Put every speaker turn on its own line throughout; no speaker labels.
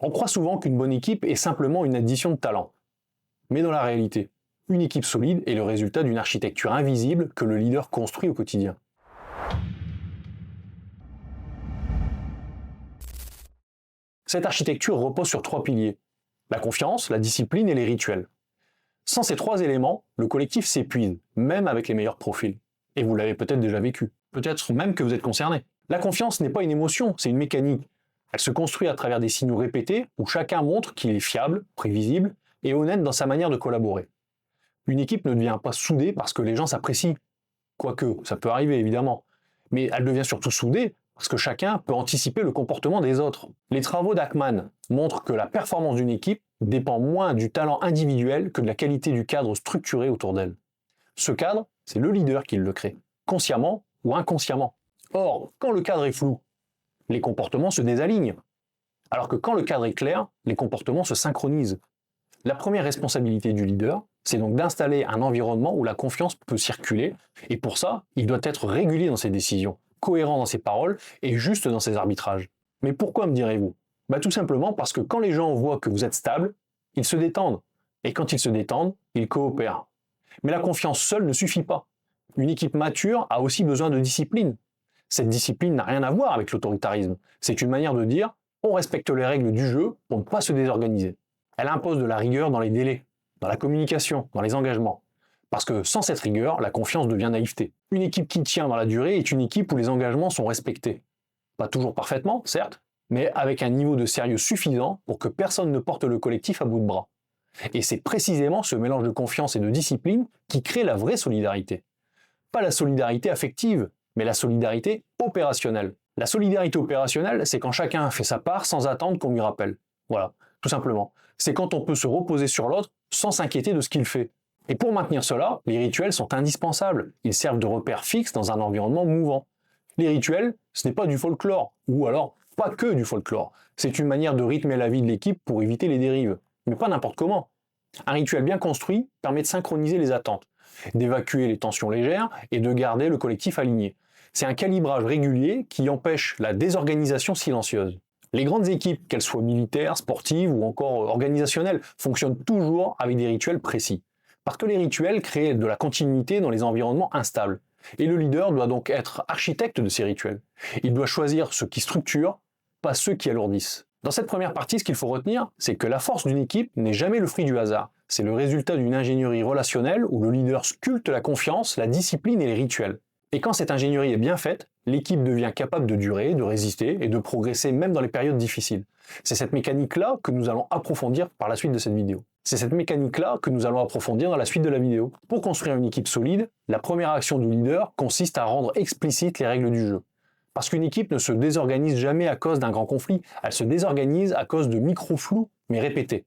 On croit souvent qu'une bonne équipe est simplement une addition de talents. Mais dans la réalité, une équipe solide est le résultat d'une architecture invisible que le leader construit au quotidien. Cette architecture repose sur 3 piliers: la confiance, la discipline et les rituels. Sans ces 3 éléments, le collectif s'épuise, même avec les meilleurs profils. Et vous l'avez peut-être déjà vécu. Peut-être même que vous êtes concerné. La confiance n'est pas une émotion, c'est une mécanique. Elle se construit à travers des signaux répétés où chacun montre qu'il est fiable, prévisible et honnête dans sa manière de collaborer. Une équipe ne devient pas soudée parce que les gens s'apprécient. Quoique, ça peut arriver évidemment. Mais elle devient surtout soudée parce que chacun peut anticiper le comportement des autres. Les travaux d'Ackman montrent que la performance d'une équipe dépend moins du talent individuel que de la qualité du cadre structuré autour d'elle. Ce cadre, c'est le leader qui le crée, consciemment ou inconsciemment. Or, quand le cadre est flou, les comportements se désalignent. Alors que quand le cadre est clair, les comportements se synchronisent. La première responsabilité du leader, c'est donc d'installer un environnement où la confiance peut circuler, et pour ça, il doit être régulier dans ses décisions, cohérent dans ses paroles et juste dans ses arbitrages. Mais pourquoi, me direz-vous? Tout simplement parce que quand les gens voient que vous êtes stable, ils se détendent. Et quand ils se détendent, ils coopèrent. Mais la confiance seule ne suffit pas. Une équipe mature a aussi besoin de discipline. Cette discipline n'a rien à voir avec l'autoritarisme. C'est une manière de dire « on respecte les règles du jeu pour ne pas se désorganiser ». Elle impose de la rigueur dans les délais, dans la communication, dans les engagements. Parce que sans cette rigueur, la confiance devient naïveté. Une équipe qui tient dans la durée est une équipe où les engagements sont respectés. Pas toujours parfaitement, certes, mais avec un niveau de sérieux suffisant pour que personne ne porte le collectif à bout de bras. Et c'est précisément ce mélange de confiance et de discipline qui crée la vraie solidarité. Pas la solidarité affective, mais la solidarité opérationnelle. La solidarité opérationnelle, c'est quand chacun fait sa part sans attendre qu'on lui rappelle. Voilà, tout simplement. C'est quand on peut se reposer sur l'autre sans s'inquiéter de ce qu'il fait. Et pour maintenir cela, les rituels sont indispensables. Ils servent de repère fixe dans un environnement mouvant. Les rituels, ce n'est pas du folklore, ou alors pas que du folklore. C'est une manière de rythmer la vie de l'équipe pour éviter les dérives. Mais pas n'importe comment. Un rituel bien construit permet de synchroniser les attentes, d'évacuer les tensions légères et de garder le collectif aligné. C'est un calibrage régulier qui empêche la désorganisation silencieuse. Les grandes équipes, qu'elles soient militaires, sportives ou encore organisationnelles, fonctionnent toujours avec des rituels précis. Parce que les rituels créent de la continuité dans les environnements instables. Et le leader doit donc être architecte de ces rituels. Il doit choisir ceux qui structurent, pas ceux qui alourdissent. Dans cette première partie, ce qu'il faut retenir, c'est que la force d'une équipe n'est jamais le fruit du hasard. C'est le résultat d'une ingénierie relationnelle où le leader sculpte la confiance, la discipline et les rituels. Et quand cette ingénierie est bien faite, l'équipe devient capable de durer, de résister et de progresser même dans les périodes difficiles. C'est cette mécanique-là que nous allons approfondir par la suite de cette vidéo. C'est cette mécanique-là que nous allons approfondir dans la suite de la vidéo. Pour construire une équipe solide, la première action du leader consiste à rendre explicites les règles du jeu. Parce qu'une équipe ne se désorganise jamais à cause d'un grand conflit, elle se désorganise à cause de micro-flous, mais répétés.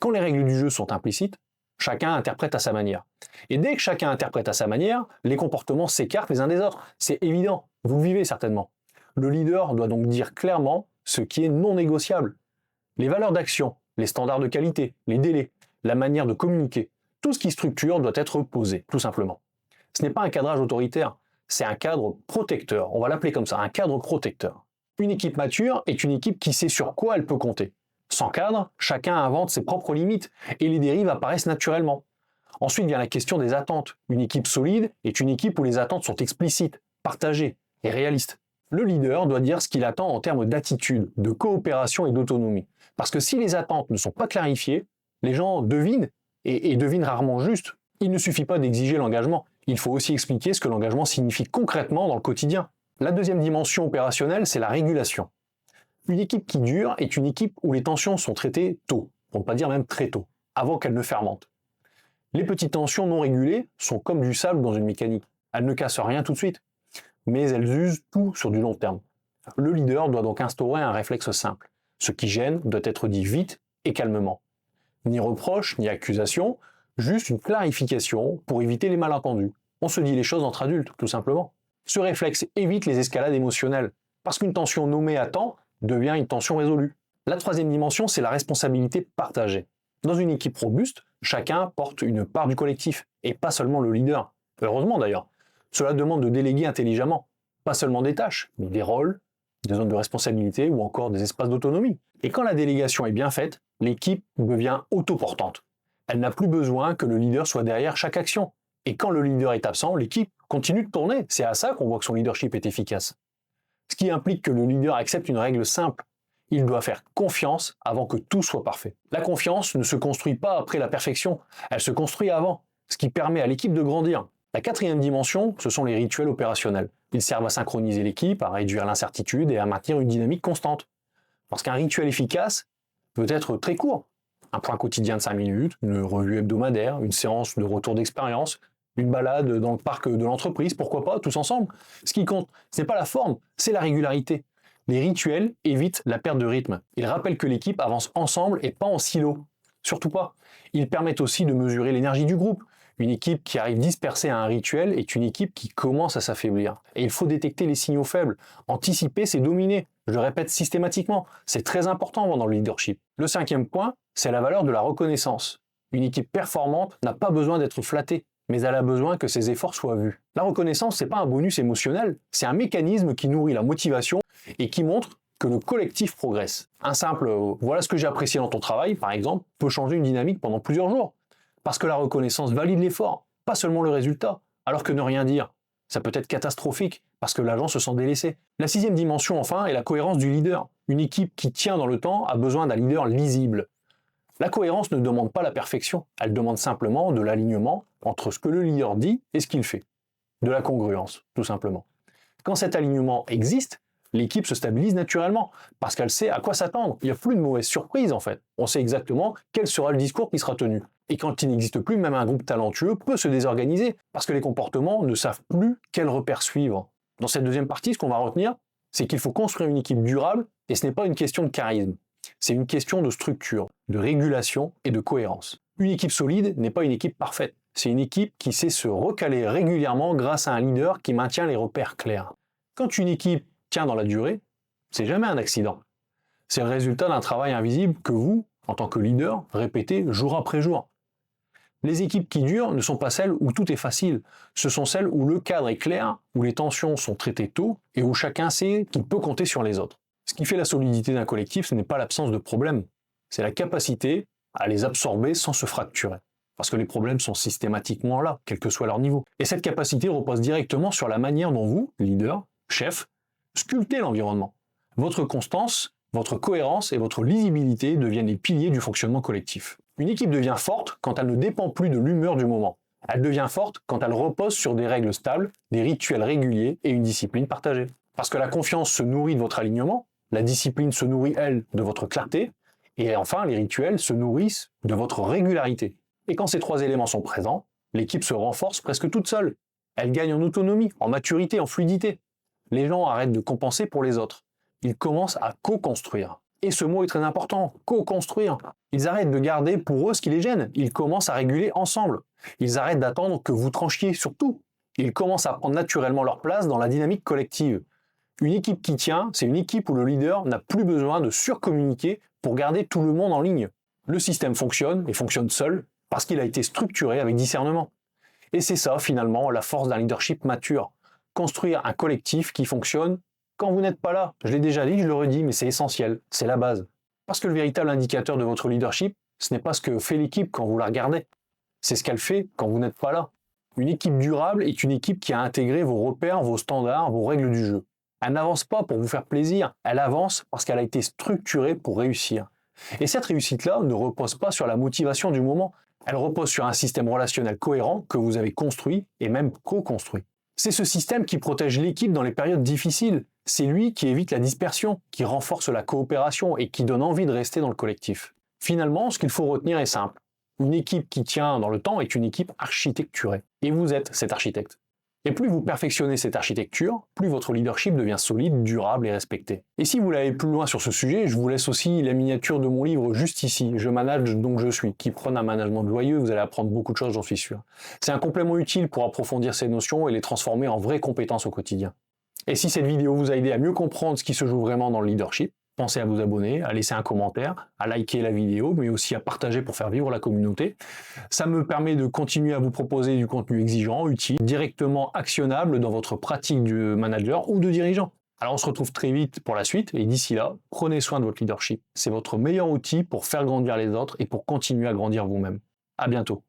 Quand les règles du jeu sont implicites, chacun interprète à sa manière. Et dès que chacun interprète à sa manière, les comportements s'écartent les uns des autres. C'est évident, vous le vivez certainement. Le leader doit donc dire clairement ce qui est non négociable. Les valeurs d'action, les standards de qualité, les délais, la manière de communiquer, tout ce qui structure doit être posé, tout simplement. Ce n'est pas un cadrage autoritaire, c'est un cadre protecteur, on va l'appeler comme ça, un cadre protecteur. Une équipe mature est une équipe qui sait sur quoi elle peut compter. Sans cadre, chacun invente ses propres limites et les dérives apparaissent naturellement. Ensuite vient la question des attentes. Une équipe solide est une équipe où les attentes sont explicites, partagées et réalistes. Le leader doit dire ce qu'il attend en termes d'attitude, de coopération et d'autonomie. Parce que si les attentes ne sont pas clarifiées, les gens devinent et devinent rarement juste. Il ne suffit pas d'exiger l'engagement, il faut aussi expliquer ce que l'engagement signifie concrètement dans le quotidien. La deuxième dimension opérationnelle, c'est la régulation. Une équipe qui dure est une équipe où les tensions sont traitées tôt, pour ne pas dire même très tôt, avant qu'elles ne fermentent. Les petites tensions non régulées sont comme du sable dans une mécanique. Elles ne cassent rien tout de suite, mais elles usent tout sur du long terme. Le leader doit donc instaurer un réflexe simple. Ce qui gêne doit être dit vite et calmement. Ni reproche, ni accusation, juste une clarification pour éviter les malentendus. On se dit les choses entre adultes, tout simplement. Ce réflexe évite les escalades émotionnelles, parce qu'une tension nommée à temps devient une tension résolue. La troisième dimension, c'est la responsabilité partagée. Dans une équipe robuste, chacun porte une part du collectif, et pas seulement le leader. Heureusement d'ailleurs. Cela demande de déléguer intelligemment. Pas seulement des tâches, mais des rôles, des zones de responsabilité ou encore des espaces d'autonomie. Et quand la délégation est bien faite, l'équipe devient autoportante. Elle n'a plus besoin que le leader soit derrière chaque action. Et quand le leader est absent, l'équipe continue de tourner. C'est à ça qu'on voit que son leadership est efficace. Ce qui implique que le leader accepte une règle simple. Il doit faire confiance avant que tout soit parfait. La confiance ne se construit pas après la perfection, elle se construit avant, ce qui permet à l'équipe de grandir. La quatrième dimension, ce sont les rituels opérationnels. Ils servent à synchroniser l'équipe, à réduire l'incertitude et à maintenir une dynamique constante. Parce qu'un rituel efficace peut être très court. Un point quotidien de 5 minutes, une revue hebdomadaire, une séance de retour d'expérience, une balade dans le parc de l'entreprise, pourquoi pas, tous ensemble. Ce qui compte, ce n'est pas la forme, c'est la régularité. Les rituels évitent la perte de rythme. Ils rappellent que l'équipe avance ensemble et pas en silo. Surtout pas. Ils permettent aussi de mesurer l'énergie du groupe. Une équipe qui arrive dispersée à un rituel est une équipe qui commence à s'affaiblir. Et il faut détecter les signaux faibles. Anticiper, c'est dominer. Je le répète systématiquement. C'est très important dans le leadership. Le cinquième point, c'est la valeur de la reconnaissance. Une équipe performante n'a pas besoin d'être flattée, mais elle a besoin que ses efforts soient vus. La reconnaissance, c'est pas un bonus émotionnel, c'est un mécanisme qui nourrit la motivation et qui montre que le collectif progresse. Un simple voilà ce que j'ai apprécié dans ton travail, par exemple, peut changer une dynamique pendant plusieurs jours. Parce que la reconnaissance valide l'effort, pas seulement le résultat. Alors que ne rien dire, ça peut être catastrophique, parce que l'agent se sent délaissé. La sixième dimension, enfin, est la cohérence du leader. Une équipe qui tient dans le temps a besoin d'un leader lisible. La cohérence ne demande pas la perfection, elle demande simplement de l'alignement entre ce que le leader dit et ce qu'il fait. De la congruence, tout simplement. Quand cet alignement existe, l'équipe se stabilise naturellement, parce qu'elle sait à quoi s'attendre. Il n'y a plus de mauvaises surprises en fait. On sait exactement quel sera le discours qui sera tenu. Et quand il n'existe plus, même un groupe talentueux peut se désorganiser, parce que les comportements ne savent plus quel repère suivre. Dans cette deuxième partie, ce qu'on va retenir, c'est qu'il faut construire une équipe durable, et ce n'est pas une question de charisme. C'est une question de structure, de régulation et de cohérence. Une équipe solide n'est pas une équipe parfaite. C'est une équipe qui sait se recaler régulièrement grâce à un leader qui maintient les repères clairs. Quand une équipe tient dans la durée, c'est jamais un accident. C'est le résultat d'un travail invisible que vous, en tant que leader, répétez jour après jour. Les équipes qui durent ne sont pas celles où tout est facile. Ce sont celles où le cadre est clair, où les tensions sont traitées tôt et où chacun sait qu'il peut compter sur les autres. Ce qui fait la solidité d'un collectif, ce n'est pas l'absence de problèmes, c'est la capacité à les absorber sans se fracturer. Parce que les problèmes sont systématiquement là, quel que soit leur niveau. Et cette capacité repose directement sur la manière dont vous, leader, chef, sculptez l'environnement. Votre constance, votre cohérence et votre lisibilité deviennent les piliers du fonctionnement collectif. Une équipe devient forte quand elle ne dépend plus de l'humeur du moment. Elle devient forte quand elle repose sur des règles stables, des rituels réguliers et une discipline partagée. Parce que la confiance se nourrit de votre alignement, la discipline se nourrit, elle, de votre clarté, et enfin, les rituels se nourrissent de votre régularité. Et quand ces trois éléments sont présents, l'équipe se renforce presque toute seule. Elle gagne en autonomie, en maturité, en fluidité. Les gens arrêtent de compenser pour les autres. Ils commencent à co-construire. Et ce mot est très important, co-construire. Ils arrêtent de garder pour eux ce qui les gêne. Ils commencent à réguler ensemble. Ils arrêtent d'attendre que vous tranchiez sur tout. Ils commencent à prendre naturellement leur place dans la dynamique collective. Une équipe qui tient, c'est une équipe où le leader n'a plus besoin de surcommuniquer pour garder tout le monde en ligne. Le système fonctionne, et fonctionne seul, parce qu'il a été structuré avec discernement. Et c'est ça, finalement, la force d'un leadership mature. Construire un collectif qui fonctionne quand vous n'êtes pas là. Je l'ai déjà dit, je le redis, mais c'est essentiel, c'est la base. Parce que le véritable indicateur de votre leadership, ce n'est pas ce que fait l'équipe quand vous la regardez. C'est ce qu'elle fait quand vous n'êtes pas là. Une équipe durable est une équipe qui a intégré vos repères, vos standards, vos règles du jeu. Elle n'avance pas pour vous faire plaisir, elle avance parce qu'elle a été structurée pour réussir. Et cette réussite-là ne repose pas sur la motivation du moment, elle repose sur un système relationnel cohérent que vous avez construit et même co-construit. C'est ce système qui protège l'équipe dans les périodes difficiles. C'est lui qui évite la dispersion, qui renforce la coopération et qui donne envie de rester dans le collectif. Finalement, ce qu'il faut retenir est simple. Une équipe qui tient dans le temps est une équipe architecturée. Et vous êtes cet architecte. Et plus vous perfectionnez cette architecture, plus votre leadership devient solide, durable et respecté. Et si vous voulez aller plus loin sur ce sujet, je vous laisse aussi la miniature de mon livre juste ici, Je manage donc je suis, qui prône un management joyeux, vous allez apprendre beaucoup de choses, j'en suis sûr. C'est un complément utile pour approfondir ces notions et les transformer en vraies compétences au quotidien. Et si cette vidéo vous a aidé à mieux comprendre ce qui se joue vraiment dans le leadership, pensez à vous abonner, à laisser un commentaire, à liker la vidéo, mais aussi à partager pour faire vivre la communauté. Ça me permet de continuer à vous proposer du contenu exigeant, utile, directement actionnable dans votre pratique du manager ou de dirigeant. Alors on se retrouve très vite pour la suite, et d'ici là, prenez soin de votre leadership. C'est votre meilleur outil pour faire grandir les autres et pour continuer à grandir vous-même. À bientôt.